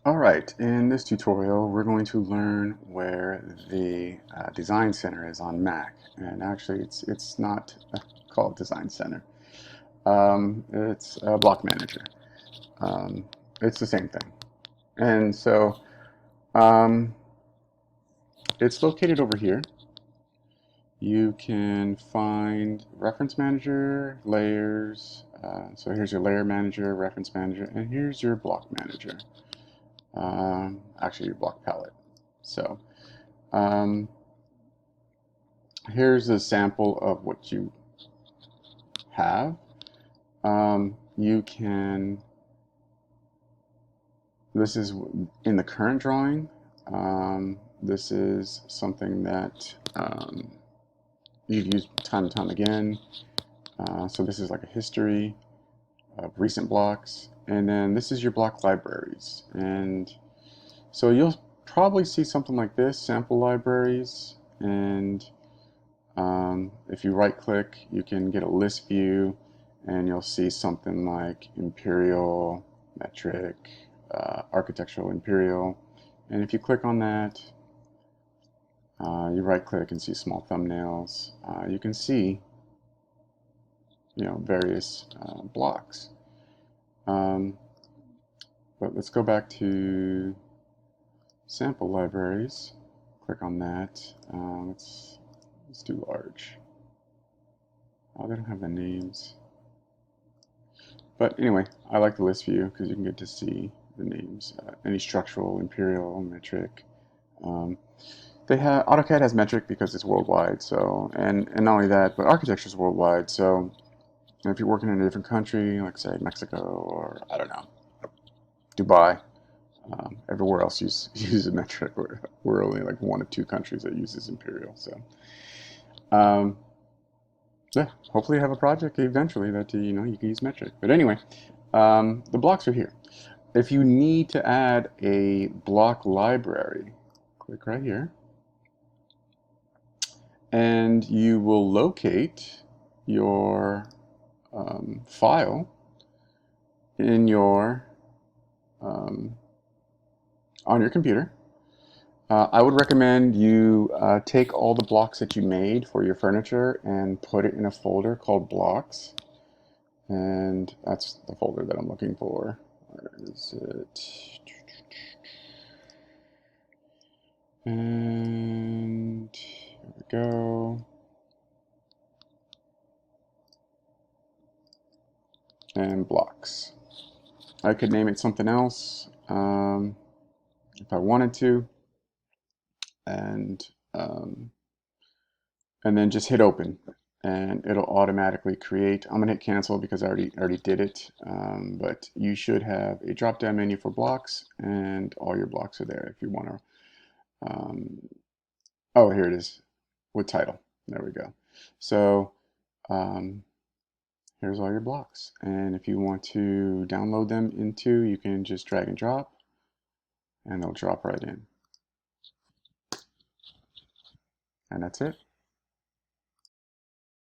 All right, in this tutorial, we're going to learn where the Design Center is on Mac. And actually, it's not called Design Center. It's a block manager. Um, it's the same thing. And so um, it's located over here. You can find Reference Manager, Layers. So here's your Layer Manager, Reference Manager, and here's your Block Manager. Actually, your Block Palette. So Um, here's a sample of what you have. You can, this is in the current drawing. This is something that you've used time and time again. So this is like a history of recent blocks. And then this is your block libraries. And so you'll probably see something like this, sample libraries. And if you right click, you can get a list view and you'll see something like Imperial, Metric, Architectural Imperial. And if you click on that, you right click and see small thumbnails. You can see various blocks. But let's go back to sample libraries. Click on that. Let's do large. Oh, they don't have the names. But anyway, I like the list view because you can get to see the names. Any structural, imperial, metric. Um, AutoCAD has metric because it's worldwide. So and not only that, but architecture is worldwide. So if you're working in a different country, like say Mexico or I don't know, Dubai, everywhere else uses metric. We're only like one of two countries that uses imperial. So. Um, yeah, hopefully you have a project eventually that you can use metric. But anyway, the blocks are here. If you need to add a block library, click right here, and you will locate your file in your on your computer. I would recommend you take all the blocks that you made for your furniture and put it in a folder called blocks. And that's the folder that I'm looking for. Where is it? And there we go. And blocks. I could name it something else if I wanted to, and um, and then just hit open, and it'll automatically create. I'm gonna hit cancel because I already did it, but you should have a drop-down menu for blocks, and all your blocks are there if you want to. Oh, here it is with title. There we go. So um, here's all your blocks. And if you want to download them into, you can just drag and drop, and they'll drop right in. And that's it.